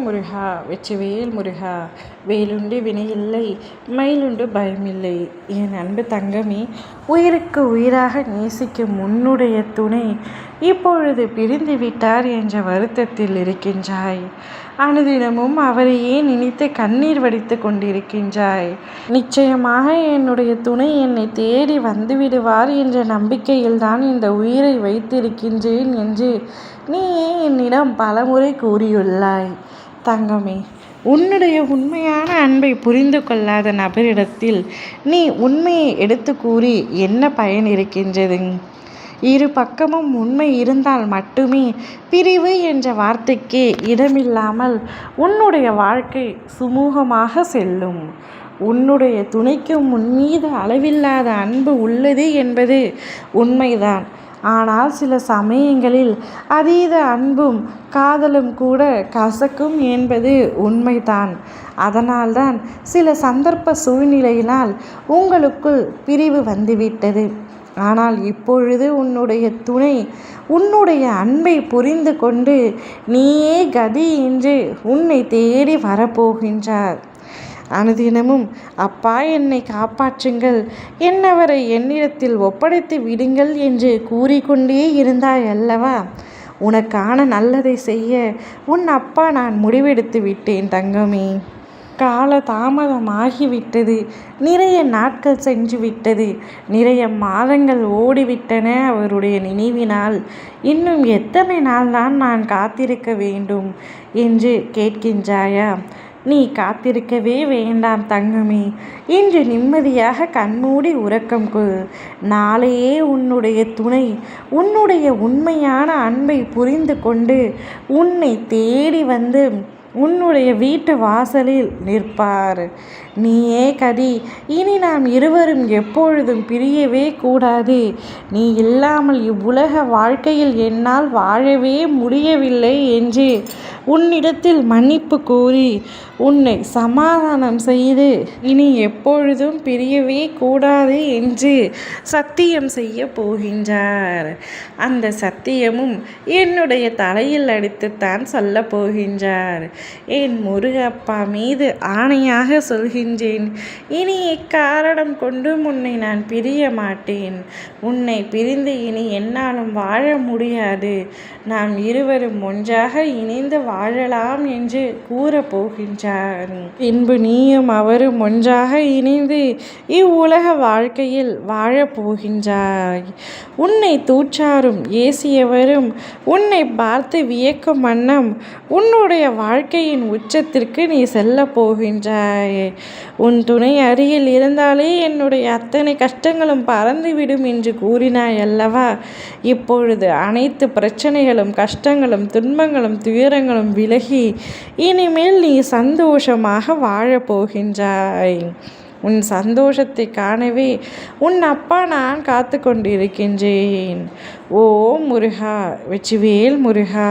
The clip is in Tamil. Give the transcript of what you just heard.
முருகா வெற்றிவேல் முருகா. வேலுண்டு வினையில்லை, மயிலுண்டு பயமில்லை. என் அன்பு தங்கமே, உயிருக்கு உயிராக நேசிக்கும் உன்னுடைய துணை இப்பொழுது பிரிந்து விட்டார் என்ற வருத்தத்தில் இருக்கின்றாய். அனுதினமும் அவரையே நினைத்து கண்ணீர் வடித்து கொண்டிருக்கின்றாய். நிச்சயமாக என்னுடைய துணை என்னை தேடி வந்துவிடுவார் என்ற நம்பிக்கையில்தான் இந்த உயிரை வைத்திருக்கின்றேன் என்று நீயே என்னிடம் பலமுறை கூறியுள்ளாய். தங்கமே, உன்னுடைய உண்மையான அன்பை புரிந்து கொள்ளாத நபரிடத்தில் நீ உண்மையை எடுத்து கூறி என்ன பயன் இருக்கின்றது? இரு பக்கமும் உண்மை இருந்தால் மட்டுமே பிரிவு என்ற வார்த்தைக்கே இடமில்லாமல் உன்னுடைய வாழ்க்கை சுமூகமாக செல்லும். உன்னுடைய துணைக்கும் உன் மீது அளவில்லாத அன்பு உள்ளது என்பது உண்மைதான். ஆனால் சில சமயங்களில் அதீத அன்பும் காதலும் கூட கசக்கும் என்பது உண்மைதான். அதனால்தான் சில சந்தர்ப்ப சூழ்நிலையினால் உங்களுக்குள் பிரிவு வந்துவிட்டது. ஆனால் இப்பொழுது உன்னுடைய துணை உன்னுடைய அன்பை புரிந்து கொண்டு நீயே கதி என்று உன்னை தேடி வரப்போகின்றார். அனுதினமும் அப்பா என்னை காப்பாற்றுங்கள், என்னவரை என்னிடத்தில் ஒப்படைத்து விடுங்கள் என்று கூறிக்கொண்டே இருந்தாய் அல்லவா? உனக்கான நல்லதை செய்ய உன் அப்பா நான் முடிவெடுத்து விட்டேன் தங்கமே. கால தாமதமாகிவிட்டது. நிறைய நாட்கள் சென்று விட்டது. நிறைய மாதங்கள் ஓடிவிட்டன அவருடைய நினைவினால். இன்னும் எத்தனை நாள்தான் நான் காத்திருக்க வேண்டும் என்று கேட்கின்றாயா? நீ காத்திருக்கவே வேண்டாம் தங்கமே. இன்று நிம்மதியாக கண்மூடி உறக்கம் கொள். நாளையே உன்னுடைய துணை உன்னுடைய உண்மையான அன்பை புரிந்து கொண்டு உன்னை தேடி வந்து உன்னுடைய வீட்டு வாசலில் நிற்பார். நீயே கதி, இனி நாம் இருவரும் எப்பொழுதும் பிரியவே கூடாது. நீ இல்லாமல் இவ்வுலக வாழ்க்கையில் என்னால் வாழவே முடியவில்லை என்று உன்னிடத்தில் மன்னிப்பு கூறி உன்னை சமாதானம் செய்து இனி எப்பொழுதும் பிரியவே கூடாது என்று சத்தியம் செய்ய போகின்றார். அந்த சத்தியமும் என்னுடைய தலையில் அடித்துத்தான் சொல்ல போகின்றார். என் முருகப்பா மீது ஆணையாக சொல்கின்றேன், இனி எக்காரணம் கொண்டும் உன்னை நான் பிரிய மாட்டேன். உன்னை பிரிந்து இனி என்னாலும் வாழ முடியாது. நாம் இருவரும் ஒன்றாக இணைந்து வாழலாம் என்று கூறப்போகின்றார். பின்பு நீயும் அவரும் ஒன்றாக இணைந்து இவ்வுலக வாழ்க்கையில் வாழப்போகின்றாய். உன்னை தூற்றாரும் ஏசியவரும் உன்னை பார்த்து வியக்கும் வண்ணம் உன்னுடைய வாழ்க்கையின் உச்சத்திற்கு நீ செல்ல போகின்றாய். உன் துணை அருகில் இருந்தாலே என்னுடைய அத்தனை கஷ்டங்களும் பறந்துவிடும் என்று கூறினாய் அல்லவா? இப்பொழுது அனைத்து பிரச்சனைகளும் கஷ்டங்களும் துன்பங்களும் துயரங்களும் விலகி இனிமேல் நீ சந்தோஷமாக வாழப்போகின்றாய். உன் சந்தோஷத்தை காணவே உன் அப்பா நான் காத்து கொண்டிருக்கின்றேன். ஓ முருகா வெற்றிவேல் முருகா.